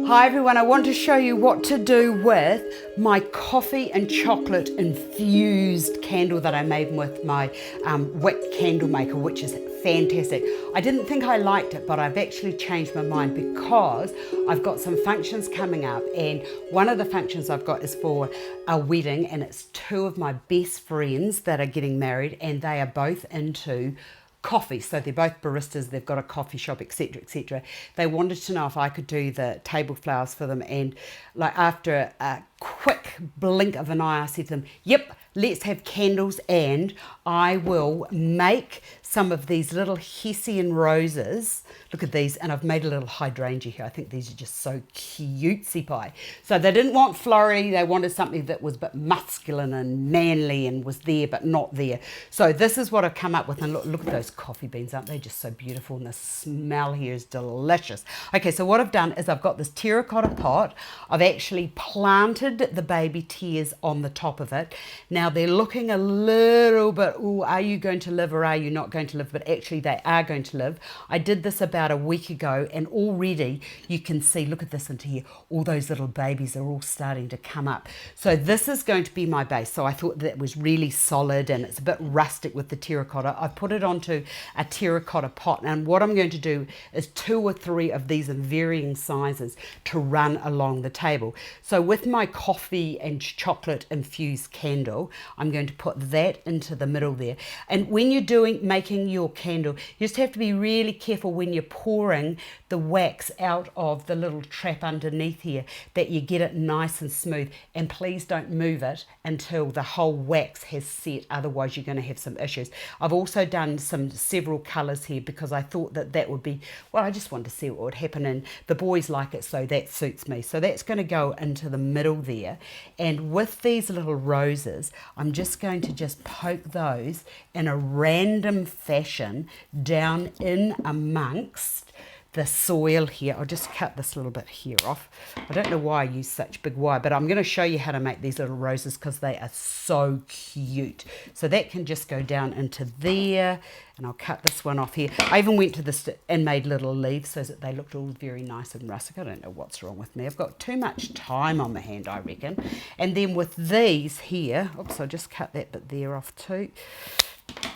Hi everyone, I want to show you what to do with my coffee and chocolate infused candle that I made with my wick candle maker, which is fantastic. I didn't think I liked it, but I've actually changed my mind because I've got some functions coming up, and one of the functions I've got is for a wedding, and it's two of my best friends that are getting married, and they are both into coffee, so they're both baristas, they've got a coffee shop, etc, etc. They wanted to know if I could do the table flowers for them, and like after a quick blink of an eye I said to them, yep, let's have candles, and I will make some of these little Hessian roses. Look at these, and I've made a little hydrangea here. I think these are just so cutesy pie. So they didn't want flory, they wanted something that was a bit masculine and manly and was there but not there. So this is what I've come up with, and look at those coffee beans, aren't they just so beautiful, and the smell here is delicious. Okay, so what I've done is I've got this terracotta pot. I've actually planted the baby tears on the top of it. Now they're looking a little bit, oh, are you going to live or are you not going to live? But actually they are going to live. I did this about a week ago, and already you can see, look at this into here, all those little babies are all starting to come up. So this is going to be my base. So I thought that was really solid, and it's a bit rustic with the terracotta. I put it onto a terracotta pot, and what I'm going to do is 2 or 3 of these in varying sizes to run along the table. So with my coffee and chocolate infused candle, I'm going to put that into the middle there. And when you're making your candle, you just have to be really careful when you're pouring the wax out of the little trap underneath here, that you get it nice and smooth, and please don't move it until the whole wax has set, otherwise you're going to have some issues. I've also done several colors here because I thought that would be, well, I just wanted to see what would happen, and the boys like it, so that suits me. So that's going to go into the middle there, and with these little roses I'm just going to just poke those in a random fashion down in amongst the soil here. I'll just cut this little bit here off. I don't know why I use such big wire, but I'm going to show you how to make these little roses because they are so cute. So that can just go down into there, and I'll cut this one off here. I even went to this and made little leaves so that they looked all very nice and rustic. I don't know what's wrong with me. I've got too much time on my hand, I reckon. And then with these here, oops, I'll just cut that bit there off too.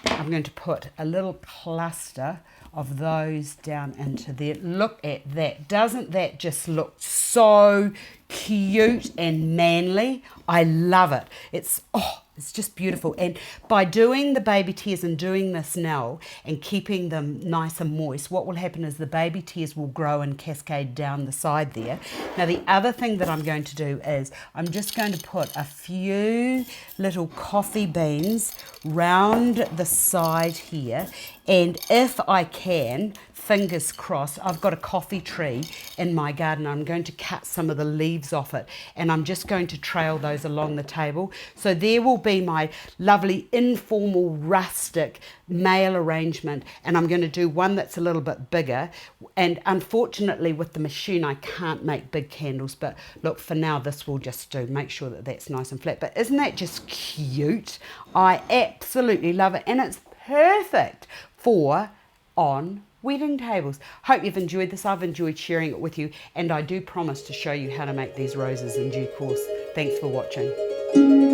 I'm going to put a little cluster of those down into there. Look at that. Doesn't that just look so cute and manly? I love it. It's just beautiful. And by doing the baby tears and doing this now and keeping them nice and moist, what will happen is the baby tears will grow and cascade down the side there. Now the other thing that I'm going to do is I'm just going to put a few little coffee beans round the side here, and if I can, fingers crossed, I've got a coffee tree in my garden. I'm going to cut some of the leaves off it, and I'm just going to trail those along the table. So there will be my lovely informal rustic male arrangement, and I'm going to do one that's a little bit bigger. And unfortunately with the machine I can't make big candles, but look, for now this will just do. Make sure that that's nice and flat. But isn't that just cute? I absolutely love it, and it's perfect for on wedding tables. Hope you've enjoyed this. I've enjoyed sharing it with you, and I do promise to show you how to make these roses in due course. Thanks for watching.